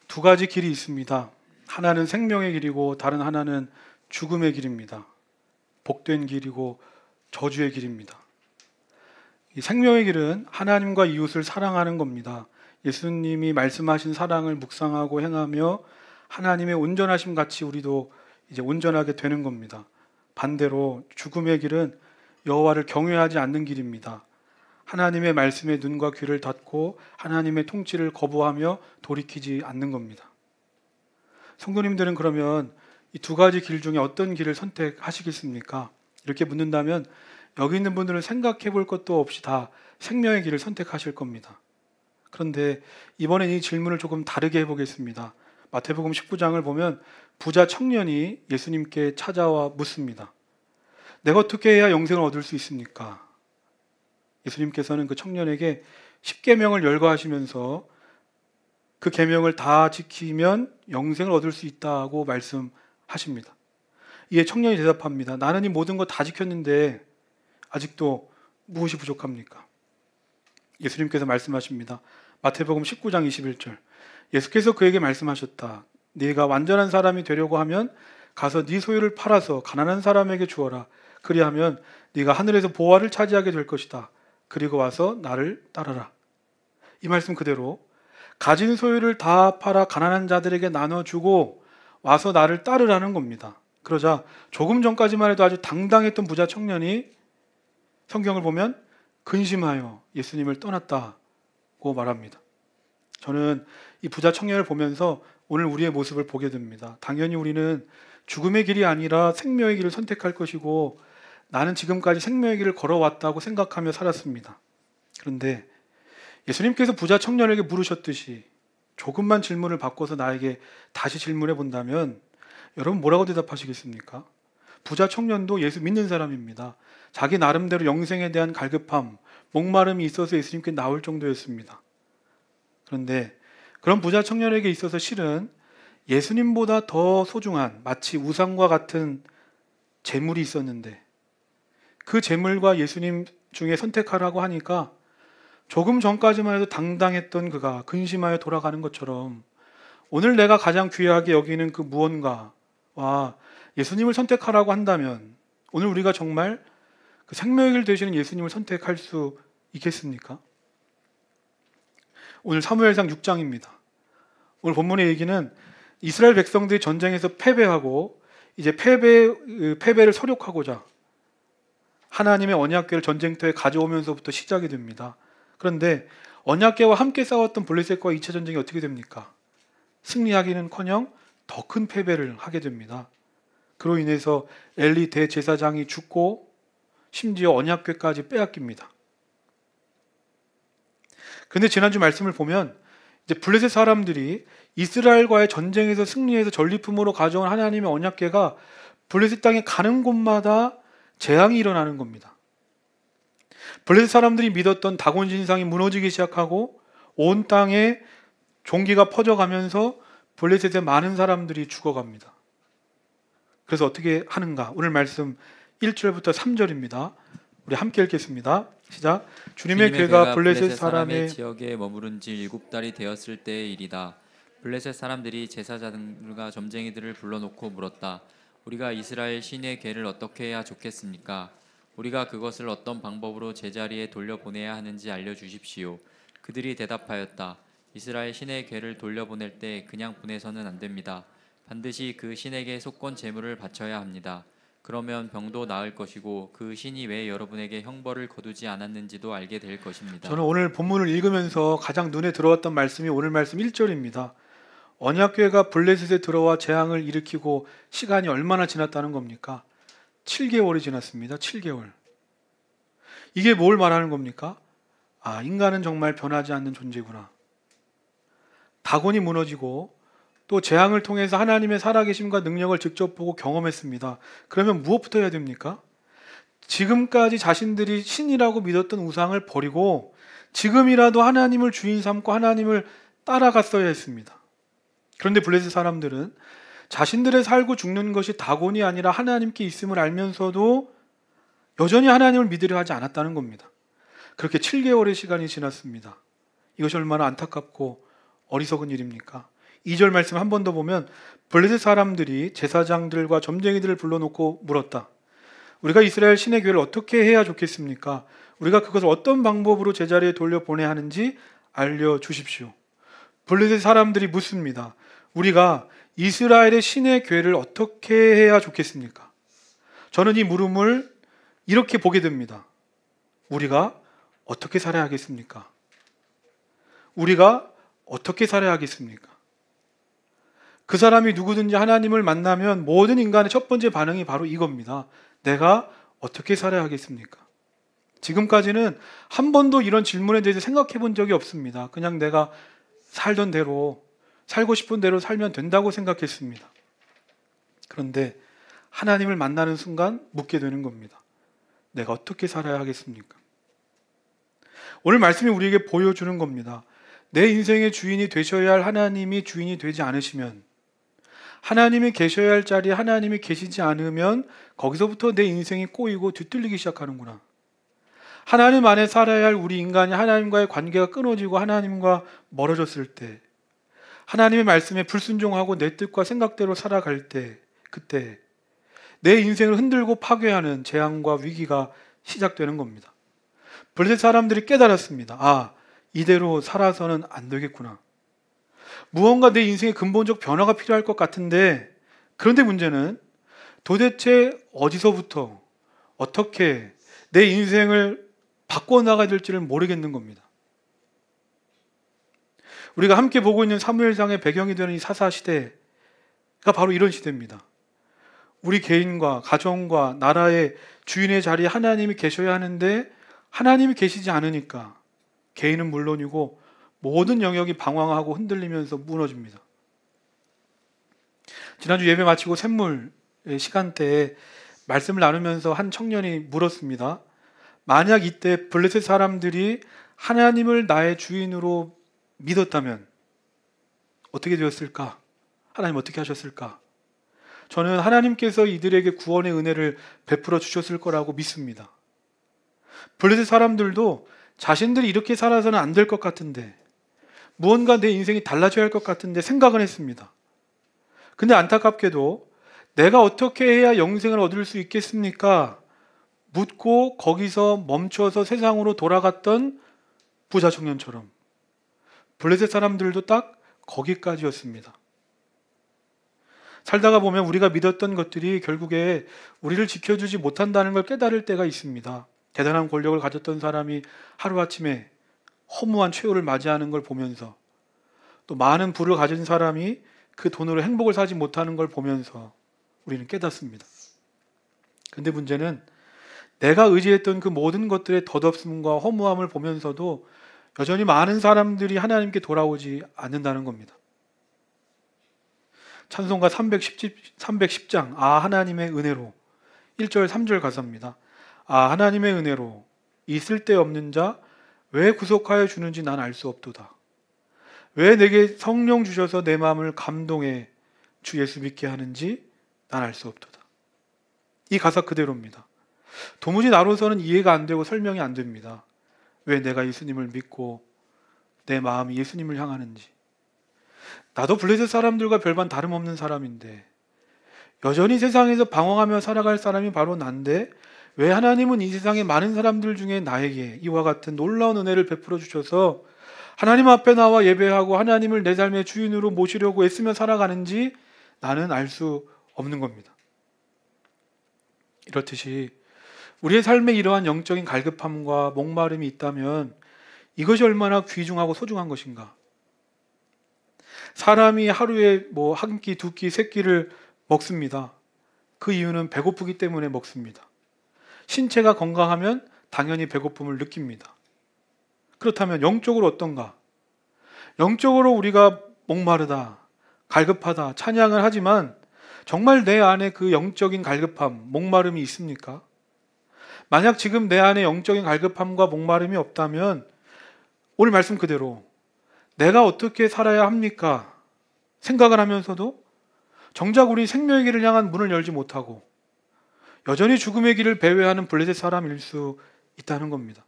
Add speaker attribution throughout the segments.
Speaker 1: 두 가지 길이 있습니다. 하나는 생명의 길이고 다른 하나는 죽음의 길입니다. 복된 길이고 저주의 길입니다. 이 생명의 길은 하나님과 이웃을 사랑하는 겁니다. 예수님이 말씀하신 사랑을 묵상하고 행하며 하나님의 온전하심 같이 우리도 이제 온전하게 되는 겁니다. 반대로 죽음의 길은 여호와를 경외하지 않는 길입니다. 하나님의 말씀에 눈과 귀를 닫고 하나님의 통치를 거부하며 돌이키지 않는 겁니다. 성도님들은 그러면 이 두 가지 길 중에 어떤 길을 선택하시겠습니까? 이렇게 묻는다면 여기 있는 분들은 생각해 볼 것도 없이 다 생명의 길을 선택하실 겁니다. 그런데 이번엔 이 질문을 조금 다르게 해보겠습니다. 마태복음 19장을 보면 부자 청년이 예수님께 찾아와 묻습니다. 내가 어떻게 해야 영생을 얻을 수 있습니까? 예수님께서는 그 청년에게 10계명을 열거하시면서 그 계명을 다 지키면 영생을 얻을 수 있다고 말씀하십니다. 이에 청년이 대답합니다. 나는 이 모든 거 다 지켰는데 아직도 무엇이 부족합니까? 예수님께서 말씀하십니다. 마태복음 19장 21절. 예수께서 그에게 말씀하셨다. 네가 완전한 사람이 되려고 하면 가서 네 소유를 팔아서 가난한 사람에게 주어라. 그리하면 네가 하늘에서 보화를 차지하게 될 것이다. 그리고 와서 나를 따르라. 이 말씀 그대로 가진 소유를 다 팔아 가난한 자들에게 나눠주고 와서 나를 따르라는 겁니다. 그러자 조금 전까지만 해도 아주 당당했던 부자 청년이 성경을 보면 근심하여 예수님을 떠났다고 말합니다. 저는 이 부자 청년을 보면서 오늘 우리의 모습을 보게 됩니다. 당연히 우리는 죽음의 길이 아니라 생명의 길을 선택할 것이고 나는 지금까지 생명의 길을 걸어왔다고 생각하며 살았습니다. 그런데 예수님께서 부자 청년에게 물으셨듯이 조금만 질문을 바꿔서 나에게 다시 질문해 본다면 여러분 뭐라고 대답하시겠습니까? 부자 청년도 예수 믿는 사람입니다. 자기 나름대로 영생에 대한 갈급함, 목마름이 있어서 예수님께 나올 정도였습니다. 그런데 그런 부자 청년에게 있어서 실은 예수님보다 더 소중한 마치 우상과 같은 재물이 있었는데 그 재물과 예수님 중에 선택하라고 하니까 조금 전까지만 해도 당당했던 그가 근심하여 돌아가는 것처럼 오늘 내가 가장 귀하게 여기는 그 무언가와 예수님을 선택하라고 한다면 오늘 우리가 정말 그 생명의 길 되시는 예수님을 선택할 수 있겠습니까? 오늘 사무엘상 6장입니다. 오늘 본문의 얘기는 이스라엘 백성들이 전쟁에서 패배하고 이제 패배를 서력하고자 하나님의 언약궤를 전쟁터에 가져오면서부터 시작이 됩니다. 그런데 언약궤와 함께 싸웠던 블레셋과 2차 전쟁이 어떻게 됩니까? 승리하기는커녕 더 큰 패배를 하게 됩니다. 그로 인해서 엘리 대제사장이 죽고 심지어 언약궤까지 빼앗깁니다. 그런데 지난주 말씀을 보면 이제 블레셋 사람들이 이스라엘과의 전쟁에서 승리해서 전리품으로 가져온 하나님의 언약궤가 블레셋 땅에 가는 곳마다 재앙이 일어나는 겁니다. 블레셋 사람들이 믿었던 다곤 신상이 무너지기 시작하고 온 땅에 종기가 퍼져가면서 블레셋의 많은 사람들이 죽어갑니다. 그래서 어떻게 하는가? 오늘 말씀 1절부터 3절입니다. 우리 함께 읽겠습니다. 시작. 주님의 궤가 블레셋 사람의
Speaker 2: 지역에 머무른 지 7달이 되었을 때의 일이다. 블레셋 사람들이 제사장들과 점쟁이들을 불러놓고 물었다. 우리가 이스라엘 신의 궤를 어떻게 해야 좋겠습니까? 우리가 그것을 어떤 방법으로 제자리에 돌려보내야 하는지 알려주십시오. 그들이 대답하였다. 이스라엘 신의 궤를 돌려보낼 때 그냥 보내서는 안 됩니다. 반드시 그 신에게 속건 제물을 바쳐야 합니다. 그러면 병도 나을 것이고 그 신이 왜 여러분에게 형벌을 거두지 않았는지도 알게 될 것입니다.
Speaker 1: 저는 오늘 본문을 읽으면서 가장 눈에 들어왔던 말씀이 오늘 말씀 1절입니다. 언약궤가 블레셋에 들어와 재앙을 일으키고 시간이 얼마나 지났다는 겁니까? 7개월이 지났습니다. 7개월. 이게 뭘 말하는 겁니까? 아, 인간은 정말 변하지 않는 존재구나. 다곤이 무너지고 또 재앙을 통해서 하나님의 살아계심과 능력을 직접 보고 경험했습니다. 그러면 무엇부터 해야 됩니까? 지금까지 자신들이 신이라고 믿었던 우상을 버리고 지금이라도 하나님을 주인 삼고 하나님을 따라갔어야 했습니다. 그런데 블레셋 사람들은 자신들의 살고 죽는 것이 다곤이 아니라 하나님께 있음을 알면서도 여전히 하나님을 믿으려 하지 않았다는 겁니다. 그렇게 7개월의 시간이 지났습니다. 이것이 얼마나 안타깝고 어리석은 일입니까? 2절 말씀 한 번 더 보면 블레셋 사람들이 제사장들과 점쟁이들을 불러놓고 물었다. 우리가 이스라엘 신의 교회를 어떻게 해야 좋겠습니까? 우리가 그것을 어떤 방법으로 제자리에 돌려보내야 하는지 알려주십시오. 블레셋 사람들이 묻습니다. 우리가 이스라엘의 신의 교회를 어떻게 해야 좋겠습니까? 저는 이 물음을 이렇게 보게 됩니다. 우리가 어떻게 살아야 하겠습니까? 우리가 어떻게 살아야 하겠습니까? 그 사람이 누구든지 하나님을 만나면 모든 인간의 첫 번째 반응이 바로 이겁니다. 내가 어떻게 살아야 하겠습니까? 지금까지는 한 번도 이런 질문에 대해서 생각해 본 적이 없습니다. 그냥 내가 살던 대로, 살고 싶은 대로 살면 된다고 생각했습니다. 그런데 하나님을 만나는 순간 묻게 되는 겁니다. 내가 어떻게 살아야 하겠습니까? 오늘 말씀이 우리에게 보여주는 겁니다. 내 인생의 주인이 되셔야 할 하나님이 주인이 되지 않으시면, 하나님이 계셔야 할 자리에 하나님이 계시지 않으면 거기서부터 내 인생이 꼬이고 뒤틀리기 시작하는구나. 하나님 안에 살아야 할 우리 인간이 하나님과의 관계가 끊어지고 하나님과 멀어졌을 때, 하나님의 말씀에 불순종하고 내 뜻과 생각대로 살아갈 때, 그때 내 인생을 흔들고 파괴하는 재앙과 위기가 시작되는 겁니다. 블레셋 사람들이 깨달았습니다. 아, 이대로 살아서는 안 되겠구나. 무언가 내 인생에 근본적 변화가 필요할 것 같은데, 그런데 문제는 도대체 어디서부터 어떻게 내 인생을 바꿔나가야 될지를 모르겠는 겁니다. 우리가 함께 보고 있는 사무엘상의 배경이 되는 이 사사시대가 바로 이런 시대입니다. 우리 개인과 가정과 나라의 주인의 자리에 하나님이 계셔야 하는데 하나님이 계시지 않으니까 개인은 물론이고 모든 영역이 방황하고 흔들리면서 무너집니다. 지난주 예배 마치고 샘물 시간대에 말씀을 나누면서 한 청년이 물었습니다. 만약 이때 블레셋 사람들이 하나님을 나의 주인으로 믿었다면 어떻게 되었을까? 하나님 어떻게 하셨을까? 저는 하나님께서 이들에게 구원의 은혜를 베풀어 주셨을 거라고 믿습니다. 블레셋 사람들도 자신들이 이렇게 살아서는 안 될 것 같은데, 무언가 내 인생이 달라져야 할 것 같은데 생각은 했습니다. 근데 안타깝게도 내가 어떻게 해야 영생을 얻을 수 있겠습니까? 묻고 거기서 멈춰서 세상으로 돌아갔던 부자 청년처럼 블레셋 사람들도 딱 거기까지였습니다. 살다가 보면 우리가 믿었던 것들이 결국에 우리를 지켜주지 못한다는 걸 깨달을 때가 있습니다. 대단한 권력을 가졌던 사람이 하루아침에 허무한 최후를 맞이하는 걸 보면서, 또 많은 부를 가진 사람이 그 돈으로 행복을 사지 못하는 걸 보면서 우리는 깨닫습니다. 근데 문제는 내가 의지했던 그 모든 것들의 덧없음과 허무함을 보면서도 여전히 많은 사람들이 하나님께 돌아오지 않는다는 겁니다. 찬송가 310장 아 하나님의 은혜로 1절 3절 가사입니다. 아 하나님의 은혜로 이 쓸데없는 자 왜 구속하여 주는지 난 알 수 없도다. 왜 내게 성령 주셔서 내 마음을 감동해 주 예수 믿게 하는지 난 알 수 없도다. 이 가사 그대로입니다. 도무지 나로서는 이해가 안 되고 설명이 안 됩니다. 왜 내가 예수님을 믿고 내 마음이 예수님을 향하는지. 나도 블레셋 사람들과 별반 다름없는 사람인데 여전히 세상에서 방황하며 살아갈 사람이 바로 난데 왜 하나님은 이 세상의 많은 사람들 중에 나에게 이와 같은 놀라운 은혜를 베풀어 주셔서 하나님 앞에 나와 예배하고 하나님을 내 삶의 주인으로 모시려고 애쓰며 살아가는지 나는 알 수 없는 겁니다. 이렇듯이 우리의 삶에 이러한 영적인 갈급함과 목마름이 있다면 이것이 얼마나 귀중하고 소중한 것인가. 사람이 하루에 한 끼, 두 끼, 세 끼를 먹습니다. 그 이유는 배고프기 때문에 먹습니다. 신체가 건강하면 당연히 배고픔을 느낍니다. 그렇다면 영적으로 어떤가? 영적으로 우리가 목마르다, 갈급하다, 찬양을 하지만 정말 내 안에 그 영적인 갈급함, 목마름이 있습니까? 만약 지금 내 안에 영적인 갈급함과 목마름이 없다면 오늘 말씀 그대로 내가 어떻게 살아야 합니까? 생각을 하면서도 정작 우리 생명의 길을 향한 문을 열지 못하고 여전히 죽음의 길을 배회하는 블레셋 사람일 수 있다는 겁니다.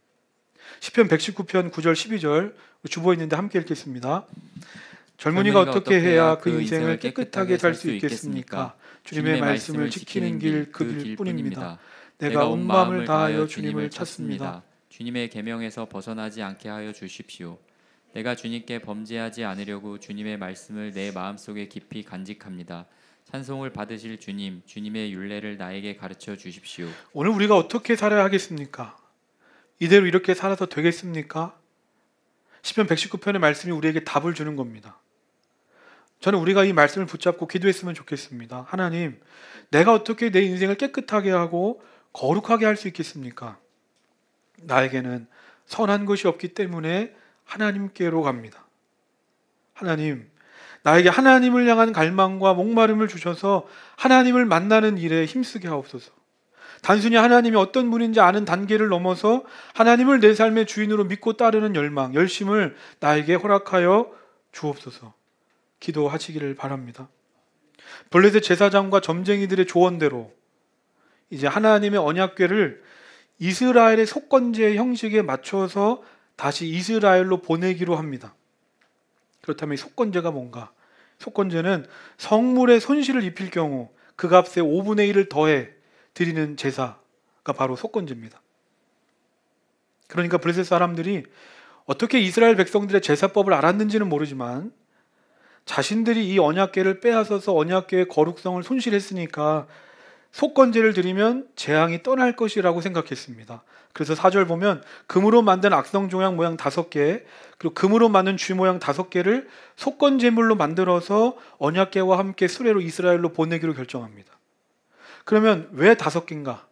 Speaker 1: 시편 119편 9절 12절 주보에 있는데 함께 읽겠습니다. 젊은이가 어떻게 해야 그 인생을 깨끗하게 살 수 있겠습니까? 주님의 말씀을 지키는 길, 그 길뿐입니다. 내가 온 마음을 다하여 주님을 찾습니다.
Speaker 2: 주님의 계명에서 벗어나지 않게 하여 주십시오. 내가 주님께 범죄하지 않으려고 주님의 말씀을 내 마음속에 깊이 간직합니다. 찬송을 받으실 주님, 주님의 율례를 나에게 가르쳐 주십시오.
Speaker 1: 오늘 우리가 어떻게 살아야 하겠습니까? 이대로 이렇게 살아서 되겠습니까? 시편 119편의 말씀이 우리에게 답을 주는 겁니다. 저는 우리가 이 말씀을 붙잡고 기도했으면 좋겠습니다. 하나님, 내가 어떻게 내 인생을 깨끗하게 하고 거룩하게 할 수 있겠습니까? 나에게는 선한 것이 없기 때문에 하나님께로 갑니다. 하나님, 나에게 하나님을 향한 갈망과 목마름을 주셔서 하나님을 만나는 일에 힘쓰게 하옵소서. 단순히 하나님이 어떤 분인지 아는 단계를 넘어서 하나님을 내 삶의 주인으로 믿고 따르는 열망, 열심을 나에게 허락하여 주옵소서. 기도하시기를 바랍니다. 블레셋 제사장과 점쟁이들의 조언대로 이제 하나님의 언약궤를 이스라엘의 속건제 형식에 맞춰서 다시 이스라엘로 보내기로 합니다. 그렇다면 이 속건제가 뭔가? 속건제는 성물에 손실을 입힐 경우 그 값의 5분의 1을 더해 드리는 제사가 바로 속건제입니다. 그러니까 블레셋 사람들이 어떻게 이스라엘 백성들의 제사법을 알았는지는 모르지만 자신들이 이 언약궤를 빼앗아서 언약궤의 거룩성을 손실했으니까 속건제를 드리면 재앙이 떠날 것이라고 생각했습니다. 그래서 4절 보면 금으로 만든 악성 종양 모양 5개, 그리고 금으로 만든 쥐 모양 5개를 속건제물로 만들어서 언약궤와 함께 수레로 이스라엘로 보내기로 결정합니다. 그러면 왜 5개인가?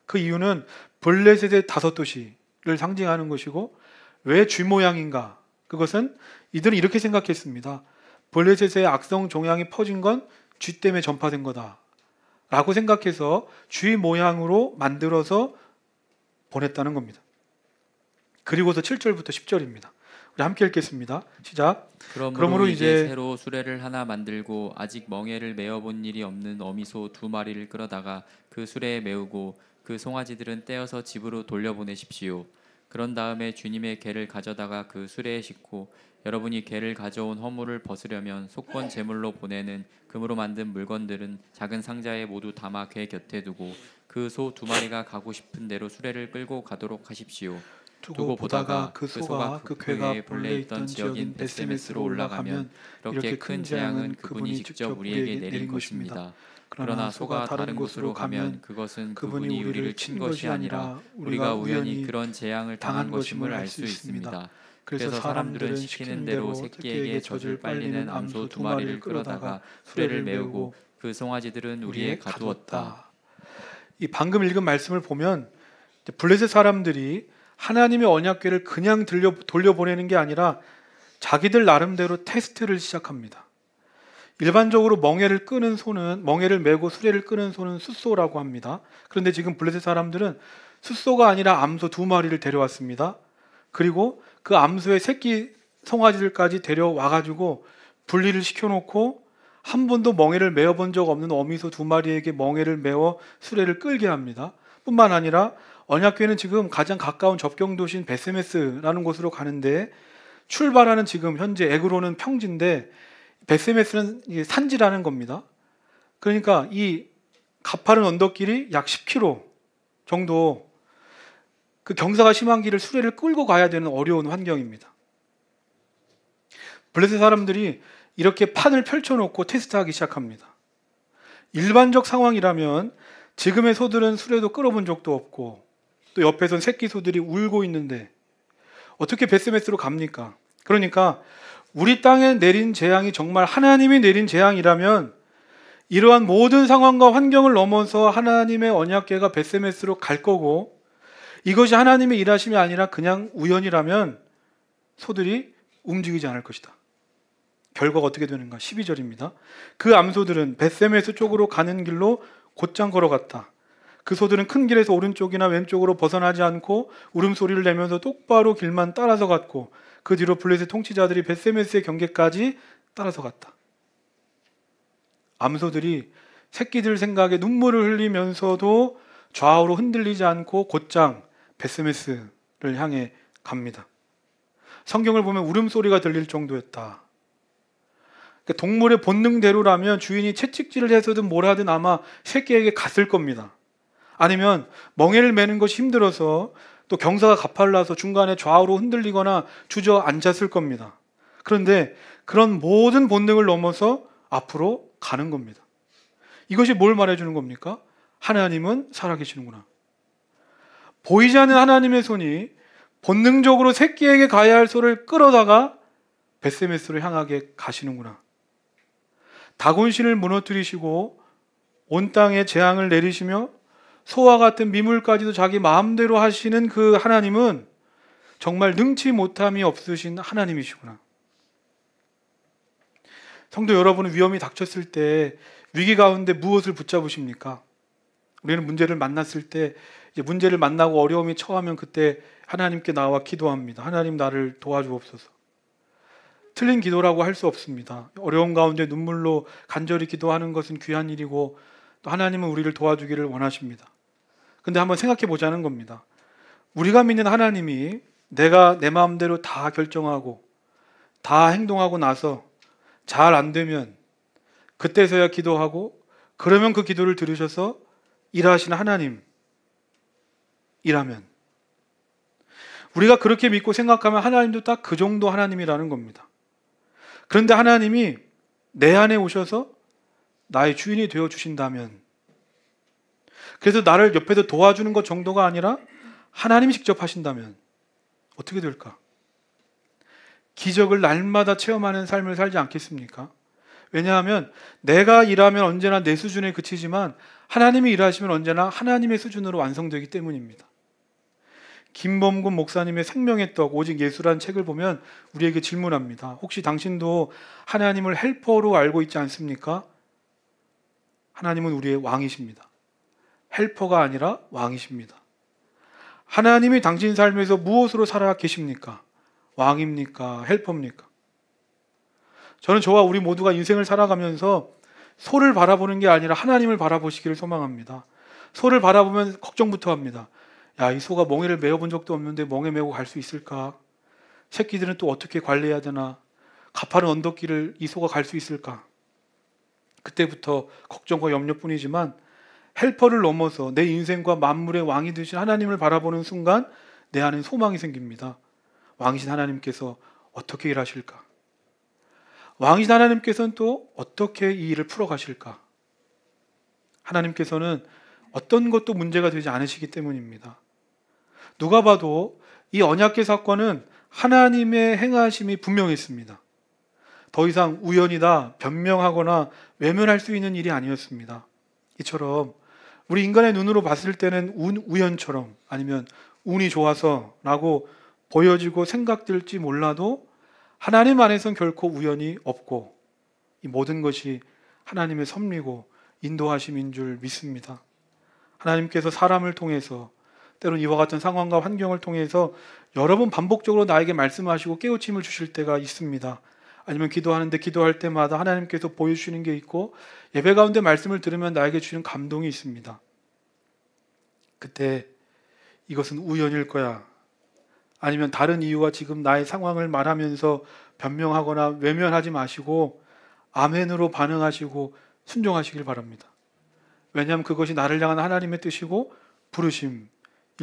Speaker 1: 그 이유는 블레셋의 5도시를 상징하는 것이고, 왜 쥐 모양인가? 그것은 이들은 이렇게 생각했습니다. 블레셋의 악성 종양이 퍼진 건 쥐 때문에 전파된 거다 라고 생각해서 쥐 모양으로 만들어서 보냈다는 겁니다. 그리고서 7절부터 10절입니다. 우리 함께 읽겠습니다. 시작.
Speaker 2: 그러므로 이제 새로 수레를 하나 만들고 아직 멍에를 메어본 일이 없는 어미소 2마리를 끌어다가 그 수레에 메우고 그 송아지들은 떼어서 집으로 돌려보내십시오. 그런 다음에 주님의 궤를 가져다가 그 수레에 싣고 여러분이 궤를 가져온 허물을 벗으려면 속건 제물로 보내는 금으로 만든 물건들은 작은 상자에 모두 담아 궤 곁에 두고 그 소 2마리가 가고 싶은 대로 수레를 끌고 가도록 하십시오. 두고 보다가 그 소가 그 궤가 본래 있던 지역인 베세메스로 올라가면 이렇게 큰 재앙은 그분이 직접 우리에게 내린 것입니다. 그러나 소가 다른 곳으로 가면 그것은 그분이 우리를 친 것이 아니라 우리가 우연히 그런 재앙을 당한 것임을 알 수 있습니다. 그래서 사람들은 시키는 대로 새끼에게 젖을 빨리는 암소 2마리를 끌어다가 수레를 메우고 그 송아지들은 우리에 가두었다.
Speaker 1: 이 방금 읽은 말씀을 보면 블레셋 사람들이 하나님의 언약궤를 그냥 돌려보내는 게 아니라 자기들 나름대로 테스트를 시작합니다. 일반적으로 멍에를 메고 수레를 끄는 소는 숫소라고 합니다. 그런데 지금 블레셋 사람들은 숫소가 아니라 암소 2마리를 데려왔습니다. 그리고 그 암소의 새끼 송아지들까지 데려와가지고 분리를 시켜놓고 한 번도 멍에를 메어본 적 없는 어미소 2마리에게 멍에를 메어 수레를 끌게 합니다. 뿐만 아니라 언약궤는 지금 가장 가까운 접경 도시인 베세메스라는 곳으로 가는데, 출발하는 지금 현재 에그론은 평지인데 베세메스는 산지라는 겁니다. 그러니까 이 가파른 언덕길이 약 10km 정도, 그 경사가 심한 길을 수레를 끌고 가야 되는 어려운 환경입니다. 블레셋 사람들이 이렇게 판을 펼쳐놓고 테스트하기 시작합니다. 일반적 상황이라면 지금의 소들은 수레도 끌어본 적도 없고 또 옆에선 새끼 소들이 울고 있는데 어떻게 베세메스로 갑니까? 그러니까 우리 땅에 내린 재앙이 정말 하나님이 내린 재앙이라면 이러한 모든 상황과 환경을 넘어서 하나님의 언약궤가 베세메스로 갈 거고, 이것이 하나님의 일하심이 아니라 그냥 우연이라면 소들이 움직이지 않을 것이다. 결과가 어떻게 되는가? 12절입니다. 그 암소들은 베세메스 쪽으로 가는 길로 곧장 걸어갔다. 그 소들은 큰 길에서 오른쪽이나 왼쪽으로 벗어나지 않고 울음소리를 내면서 똑바로 길만 따라서 갔고, 그 뒤로 블레셋 통치자들이 베세메스의 경계까지 따라서 갔다. 암소들이 새끼들 생각에 눈물을 흘리면서도 좌우로 흔들리지 않고 곧장 베세메스를 향해 갑니다. 성경을 보면 울음소리가 들릴 정도였다. 그러니까 동물의 본능대로라면 주인이 채찍질을 해서든 뭘 하든 아마 새끼에게 갔을 겁니다. 아니면 멍에를 매는 것이 힘들어서 또 경사가 가팔라서 중간에 좌우로 흔들리거나 주저앉았을 겁니다. 그런데 그런 모든 본능을 넘어서 앞으로 가는 겁니다. 이것이 뭘 말해주는 겁니까? 하나님은 살아계시는구나. 보이지 않는 하나님의 손이 본능적으로 새끼에게 가야 할 소를 끌어다가 벳세메스로 향하게 가시는구나. 다곤신을 무너뜨리시고 온 땅에 재앙을 내리시며 소와 같은 미물까지도 자기 마음대로 하시는 그 하나님은 정말 능치 못함이 없으신 하나님이시구나. 성도 여러분은 위험이 닥쳤을 때 위기 가운데 무엇을 붙잡으십니까? 우리는 문제를 만났을 때 이제 문제를 만나고 어려움이 처하면 그때 하나님께 나와 기도합니다. 하나님 나를 도와주옵소서. 틀린 기도라고 할 수 없습니다. 어려운 가운데 눈물로 간절히 기도하는 것은 귀한 일이고 또 하나님은 우리를 도와주기를 원하십니다. 근데 한번 생각해 보자는 겁니다. 우리가 믿는 하나님이 내가 내 마음대로 다 결정하고 다 행동하고 나서 잘 안 되면 그때서야 기도하고 그러면 그 기도를 들으셔서 일하시는 하나님이라면 우리가 그렇게 믿고 생각하면 하나님도 딱 그 정도 하나님이라는 겁니다. 그런데 하나님이 내 안에 오셔서 나의 주인이 되어 주신다면, 그래서 나를 옆에서 도와주는 것 정도가 아니라 하나님이 직접 하신다면 어떻게 될까? 기적을 날마다 체험하는 삶을 살지 않겠습니까? 왜냐하면 내가 일하면 언제나 내 수준에 그치지만 하나님이 일하시면 언제나 하나님의 수준으로 완성되기 때문입니다. 김범군 목사님의 생명의 떡 오직 예수라는 책을 보면 우리에게 질문합니다. 혹시 당신도 하나님을 헬퍼로 알고 있지 않습니까? 하나님은 우리의 왕이십니다. 헬퍼가 아니라 왕이십니다. 하나님이 당신 삶에서 무엇으로 살아 계십니까? 왕입니까? 헬퍼입니까? 저는 저와 우리 모두가 인생을 살아가면서 소를 바라보는 게 아니라 하나님을 바라보시기를 소망합니다. 소를 바라보면 걱정부터 합니다. 야, 이 소가 멍에를 메어본 적도 없는데 멍에 메고 갈 수 있을까? 새끼들은 또 어떻게 관리해야 되나? 가파른 언덕길을 이 소가 갈 수 있을까? 그때부터 걱정과 염려뿐이지만 헬퍼를 넘어서 내 인생과 만물의 왕이 되신 하나님을 바라보는 순간 내 안에 소망이 생깁니다. 왕이신 하나님께서 어떻게 일하실까? 왕이신 하나님께서는 또 어떻게 이 일을 풀어가실까? 하나님께서는 어떤 것도 문제가 되지 않으시기 때문입니다. 누가 봐도 이 언약궤 사건은 하나님의 행하심이 분명했습니다. 더 이상 우연이다, 변명하거나 외면할 수 있는 일이 아니었습니다. 이처럼 우리 인간의 눈으로 봤을 때는 우연처럼 아니면 운이 좋아서라고 보여지고 생각될지 몰라도 하나님 안에서는 결코 우연이 없고 이 모든 것이 하나님의 섭리고 인도하심인 줄 믿습니다. 하나님께서 사람을 통해서 때로는 이와 같은 상황과 환경을 통해서 여러 번 반복적으로 나에게 말씀하시고 깨우침을 주실 때가 있습니다. 아니면 기도하는데 기도할 때마다 하나님께서 보여주시는 게 있고 예배 가운데 말씀을 들으면 나에게 주시는 감동이 있습니다. 그때 이것은 우연일 거야, 아니면 다른 이유와 지금 나의 상황을 말하면서 변명하거나 외면하지 마시고 아멘으로 반응하시고 순종하시길 바랍니다. 왜냐하면 그것이 나를 향한 하나님의 뜻이고 부르심일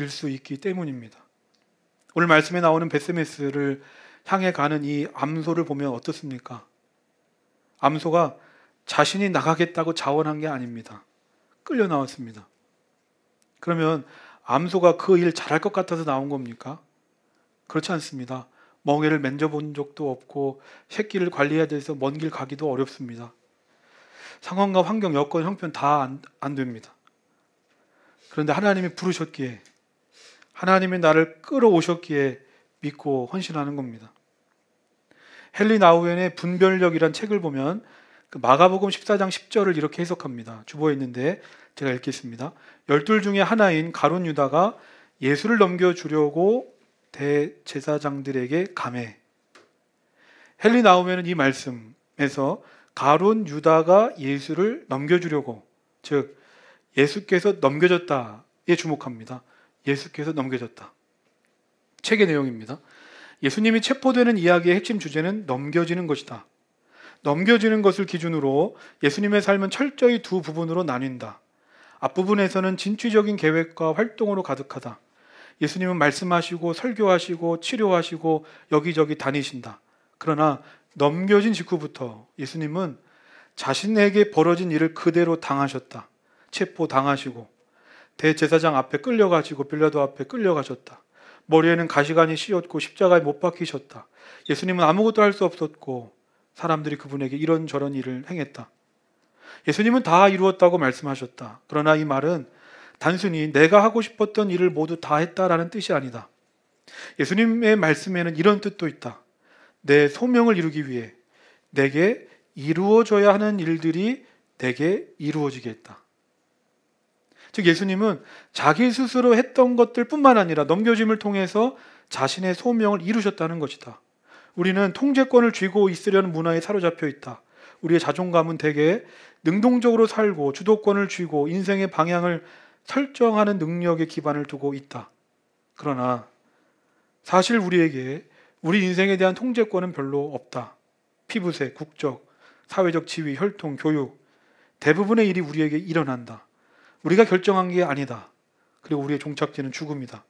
Speaker 1: 수 있기 때문입니다. 오늘 말씀에 나오는 벳세메스를 향해 가는 이 암소를 보면 어떻습니까? 암소가 자신이 나가겠다고 자원한 게 아닙니다. 끌려 나왔습니다. 그러면 암소가 그 일 잘할 것 같아서 나온 겁니까? 그렇지 않습니다. 멍에를 만져본 적도 없고 새끼를 관리해야 돼서 먼 길 가기도 어렵습니다. 상황과 환경, 여건, 형편 다 안 됩니다. 그런데 하나님이 부르셨기에, 하나님이 나를 끌어오셨기에 믿고 헌신하는 겁니다. 헨리 나우엔의 분별력이란 책을 보면 그 마가복음 14장 10절을 이렇게 해석합니다. 주보에 있는데 제가 읽겠습니다. 12 중에 하나인 가룟 유다가 예수를 넘겨주려고 대제사장들에게 감해. 헨리 나우엔은 이 말씀에서 가룟 유다가 예수를 넘겨주려고, 즉 예수께서 넘겨졌다에 주목합니다. 예수께서 넘겨졌다. 책의 내용입니다. 예수님이 체포되는 이야기의 핵심 주제는 넘겨지는 것이다. 넘겨지는 것을 기준으로 예수님의 삶은 철저히 두 부분으로 나뉜다. 앞부분에서는 진취적인 계획과 활동으로 가득하다. 예수님은 말씀하시고 설교하시고 치료하시고 여기저기 다니신다. 그러나 넘겨진 직후부터 예수님은 자신에게 벌어진 일을 그대로 당하셨다. 체포당하시고 대제사장 앞에 끌려가시고 빌라도 앞에 끌려가셨다. 머리에는 가시관이 씌었고 십자가에 못 박히셨다. 예수님은 아무것도 할 수 없었고 사람들이 그분에게 이런저런 일을 행했다. 예수님은 다 이루었다고 말씀하셨다. 그러나 이 말은 단순히 내가 하고 싶었던 일을 모두 다 했다라는 뜻이 아니다. 예수님의 말씀에는 이런 뜻도 있다. 내 소명을 이루기 위해 내게 이루어져야 하는 일들이 내게 이루어지게 했다. 즉 예수님은 자기 스스로 했던 것들 뿐만 아니라 넘겨짐을 통해서 자신의 소명을 이루셨다는 것이다. 우리는 통제권을 쥐고 있으려는 문화에 사로잡혀 있다. 우리의 자존감은 대개 능동적으로 살고 주도권을 쥐고 인생의 방향을 설정하는 능력에 기반을 두고 있다. 그러나 사실 우리에게 우리 인생에 대한 통제권은 별로 없다. 피부색, 국적, 사회적 지위, 혈통, 교육 대부분의 일이 우리에게 일어난다. 우리가 결정한 게 아니다. 그리고 우리의 종착지는 죽음이다.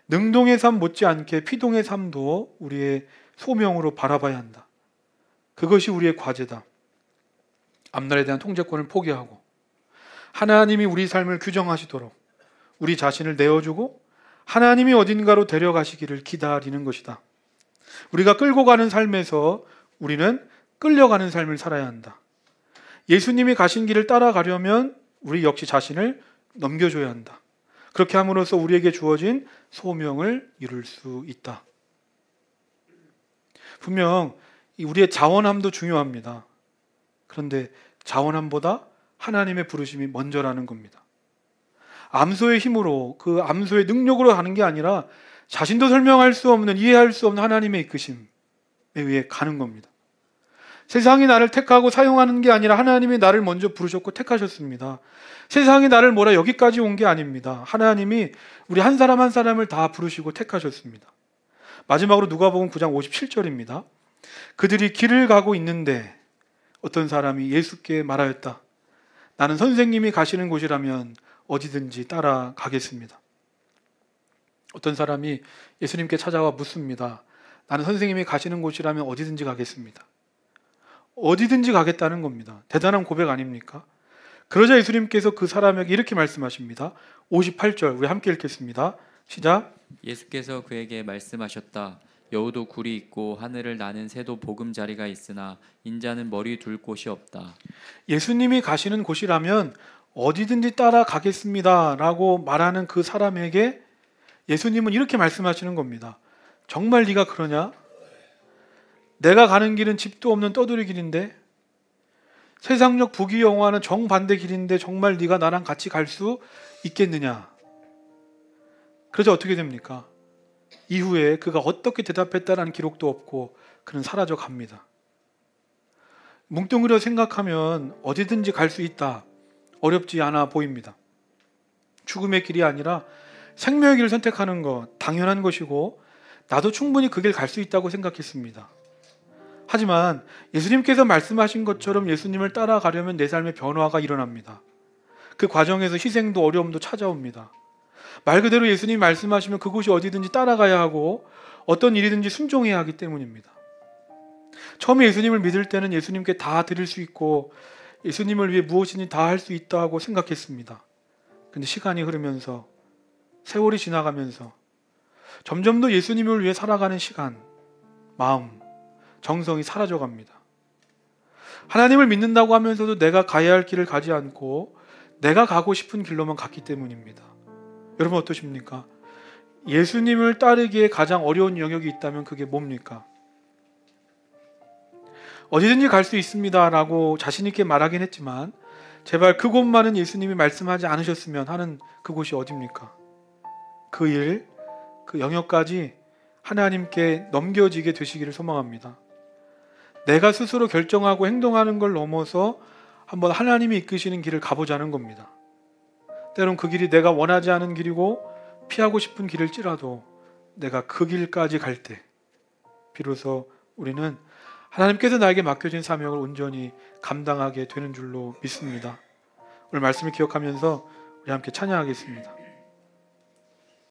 Speaker 1: 능동의 삶 못지않게 피동의 삶도 우리의 소명으로 바라봐야 한다. 그것이 우리의 과제다. 앞날에 대한 통제권을 포기하고 하나님이 우리 삶을 규정하시도록 우리 자신을 내어주고 하나님이 어딘가로 데려가시기를 기다리는 것이다. 우리가 끌고 가는 삶에서 우리는 끌려가는 삶을 살아야 한다. 예수님이 가신 길을 따라가려면 우리 역시 자신을 넘겨줘야 한다. 그렇게 함으로써 우리에게 주어진 소명을 이룰 수 있다. 분명 우리의 자원함도 중요합니다. 그런데 자원함보다 하나님의 부르심이 먼저라는 겁니다. 암소의 힘으로 그 암소의 능력으로 가는 게 아니라 자신도 설명할 수 없는 이해할 수 없는 하나님의 이끄심에 의해 가는 겁니다. 세상이 나를 택하고 사용하는 게 아니라 하나님이 나를 먼저 부르셨고 택하셨습니다. 세상이 나를 몰아 여기까지 온 게 아닙니다. 하나님이 우리 한 사람 한 사람을 다 부르시고 택하셨습니다. 마지막으로 누가복음 9장 57절입니다. 그들이 길을 가고 있는데 어떤 사람이 예수께 말하였다. 나는 선생님이 가시는 곳이라면 어디든지 따라가겠습니다. 어떤 사람이 예수님께 찾아와 묻습니다. 나는 선생님이 가시는 곳이라면 어디든지 가겠습니다. 어디든지 가겠다는 겁니다. 대단한 고백 아닙니까? 그러자 예수님께서 그 사람에게 이렇게 말씀하십니다. 58절 우리 함께 읽겠습니다. 시작.
Speaker 2: 예수께서 그에게 말씀하셨다. 여우도 굴이 있고 하늘을 나는 새도 보금자리가 있으나 인자는 머리 둘 곳이 없다.
Speaker 1: 예수님이 가시는 곳이라면 어디든지 따라가겠습니다 라고 말하는 그 사람에게 예수님은 이렇게 말씀하시는 겁니다. 정말 네가 그러냐? 내가 가는 길은 집도 없는 떠돌이 길인데 세상적 부귀영화는 정반대 길인데 정말 네가 나랑 같이 갈 수 있겠느냐? 그러자 어떻게 됩니까? 이후에 그가 어떻게 대답했다라는 기록도 없고 그는 사라져 갑니다. 뭉뚱그려 생각하면 어디든지 갈 수 있다. 어렵지 않아 보입니다. 죽음의 길이 아니라 생명의 길을 선택하는 것 당연한 것이고 나도 충분히 그 길 갈 수 있다고 생각했습니다. 하지만 예수님께서 말씀하신 것처럼 예수님을 따라가려면 내 삶의 변화가 일어납니다. 그 과정에서 희생도 어려움도 찾아옵니다. 말 그대로 예수님이 말씀하시면 그곳이 어디든지 따라가야 하고 어떤 일이든지 순종해야 하기 때문입니다. 처음에 예수님을 믿을 때는 예수님께 다 드릴 수 있고 예수님을 위해 무엇이든지 다 할 수 있다고 생각했습니다. 근데 시간이 흐르면서 세월이 지나가면서 점점 더 예수님을 위해 살아가는 시간, 마음, 정성이 사라져갑니다. 하나님을 믿는다고 하면서도 내가 가야 할 길을 가지 않고 내가 가고 싶은 길로만 갔기 때문입니다. 여러분 어떠십니까? 예수님을 따르기에 가장 어려운 영역이 있다면 그게 뭡니까? 어디든지 갈 수 있습니다 라고 자신 있게 말하긴 했지만 제발 그곳만은 예수님이 말씀하지 않으셨으면 하는 그곳이 어디입니까? 그 일, 그 영역까지 하나님께 넘겨지게 되시기를 소망합니다. 내가 스스로 결정하고 행동하는 걸 넘어서 한번 하나님이 이끄시는 길을 가보자는 겁니다. 때론 그 길이 내가 원하지 않은 길이고 피하고 싶은 길일지라도 내가 그 길까지 갈 때 비로소 우리는 하나님께서 나에게 맡겨진 사명을 온전히 감당하게 되는 줄로 믿습니다. 오늘 말씀을 기억하면서 우리 함께 찬양하겠습니다.